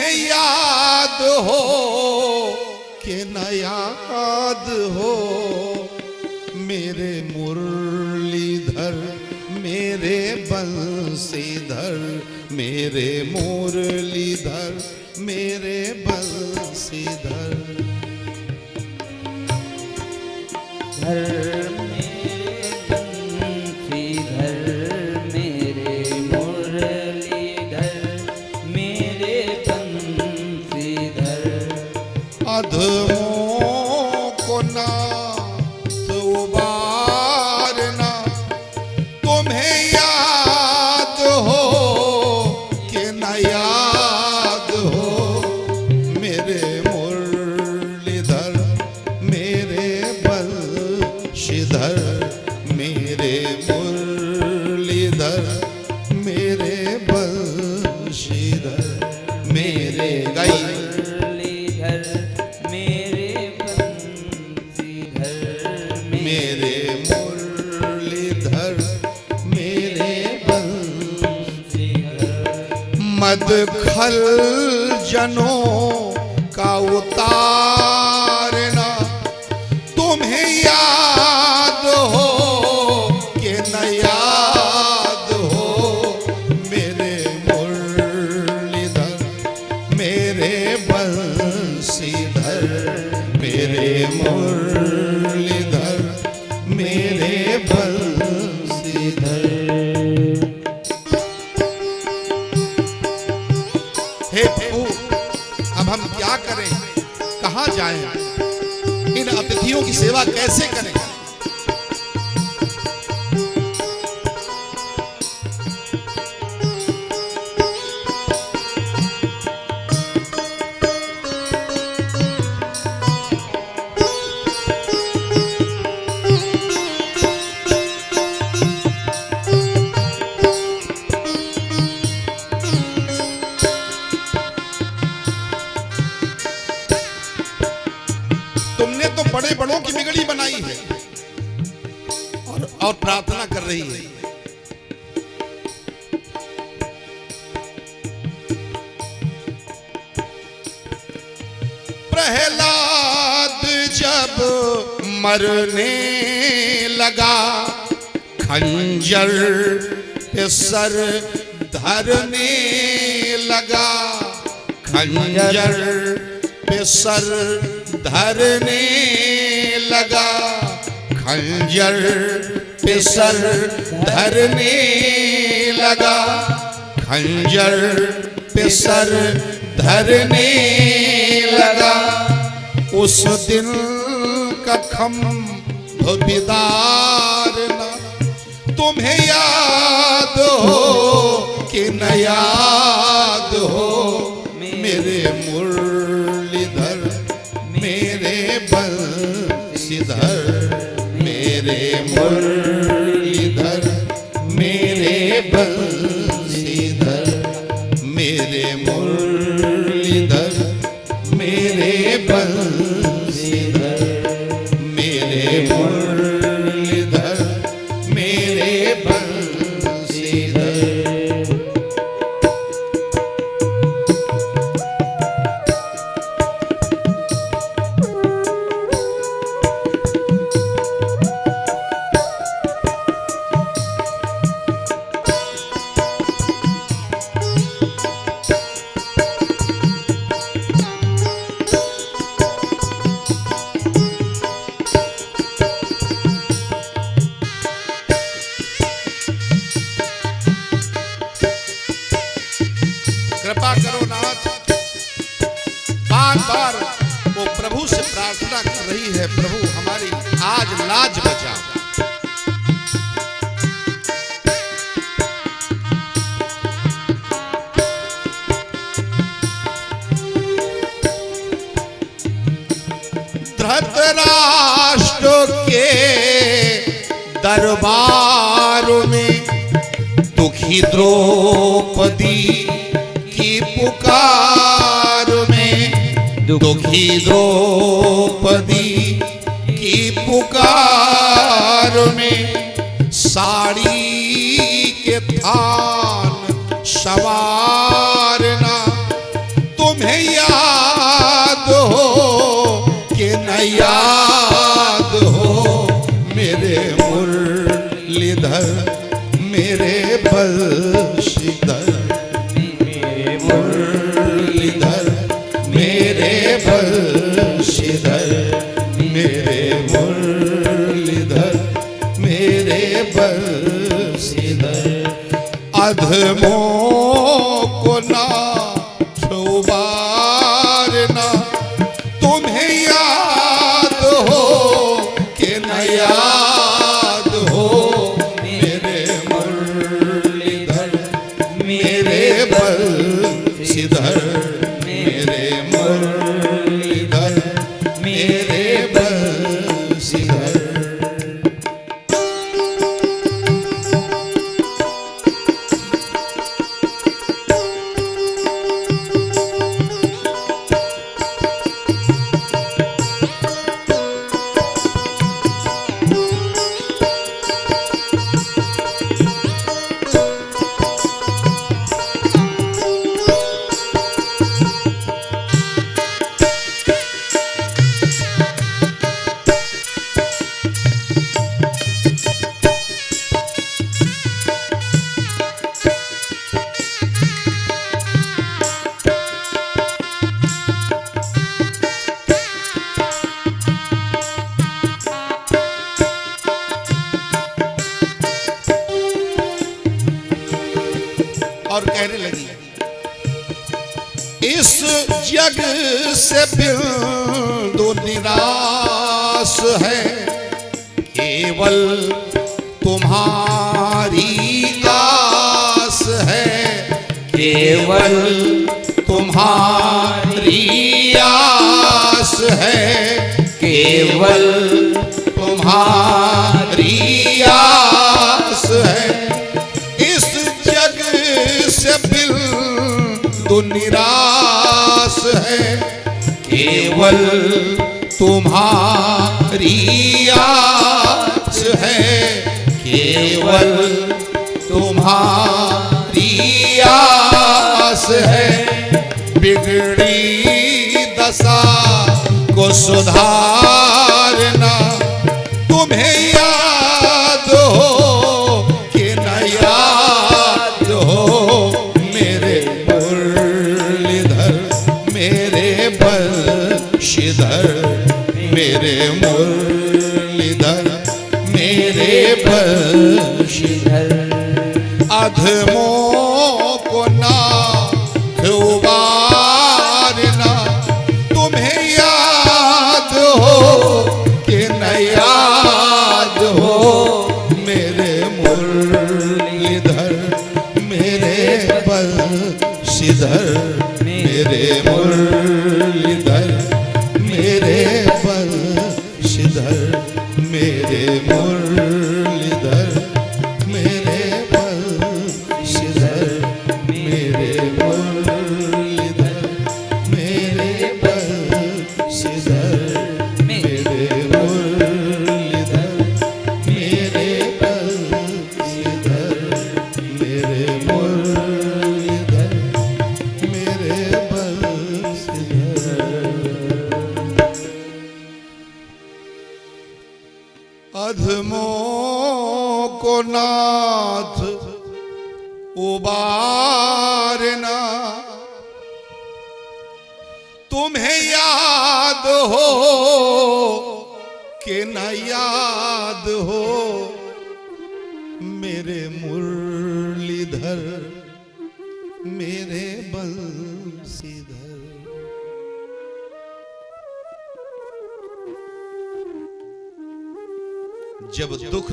तुम्हें याद हो कि न याद हो मेरे मुरलीधर, मेरे बंसीधर, मेरे मुरलीधर, मेरे बंसीधर। धर मेरे बंसीधर, मेरे मुरलीधर, मेरे बंसीधर। अधमों को नाथ उबारना, तुम्हें याद हो कि न याद हो मेरे मुरलीधर, मेरे बंशीधर, मेरे मुरलीधर, मेरे बंशीधर, मेरे गाई मेरे मुरलीधर, मेरे बंसीधर। मदखल जनों का उतारना, तुम्हें याद हो कि न याद हो मेरे मुरलीधर, मेरे बंसीधर, मेरे मुरलीधर, मेरे बंसीधर। हे प्रभु, अब हम क्या करें, कहां जाएं, इन अतिथियों की सेवा कैसे करें? तुमने तो बड़े बड़ों की बिगड़ी बनाई है और प्रार्थना कर रही है। प्रहलाद जब मरने लगा, खंजर पे सर धरने लगा, खंजर पे सर धरने लगा, खंजर पे सर धरने लगा, खंजर पे सर धरने लगा। उस दिन का खंभ बिदारना, तुम्हें याद हो कि न याद हो मेरे मुरलीधर, मेरे बंसीधर, मेरे मुरलीधर, मेरे बंसीधर, मेरे मुरलीधर, मेरे बंसीधर, मेरे मुरलीधर, मेरे बंसीधर। कृपा करो नाथ, बार बार वो प्रभु से प्रार्थना कर रही है, प्रभु हमारी आज लाज बचाओ। धृतराष्ट्र के दरबार में दुखी द्रौपदी की पुकार में, दुखी द्रौपदी की पुकार में, साड़ी के थान संवारना, तुम्हें याद हो कि न याद हो मेरे मुरलीधर मेरे बंशीधर मुरलीधर मेरे बंशीधर मेरे मुरलीधर मेरे बंशीधर अधमों को ना उबारना तुम्हें याद हो कि न याद हो मेरे मुरलीधर मेरे बंशीधर मेरे मुरलीधर मेरे बंशीधर। और कहने लगी इस जग से बिंदु निराश है केवल तुम्हारी आस है केवल तुम्हारी आस है केवल तुम्हारी आस है इस जग से बिंदु निराश है केवल तुम्हारी आस है केवल तुम्हारी आस है बिगड़ी दशा को सुधारना तुम्हें याद हो कि न याद हो मेरे मुरलीधर मेरे बंशीधर मेरे मुरलीधर मेरे बंशीधर अधमों को ना उबारना तुम्हें याद हो कि न याद हो मेरे मुरलीधर मेरे बंशीधर मेरे मुरलीधर मेरे बंशीधर मेरे मुरलीधर मेरे बंशीधर मेरे मुरलीधर मेरे बंशीधर मेरे मुरलीधर मेरे बंशीधर मेरे मुरलीधर मेरे बंशीधर। अधमों को नाथ उबारना तुम्हें याद हो कि न याद हो मेरे मुरलीधर मेरे बंशीधर। जब दुख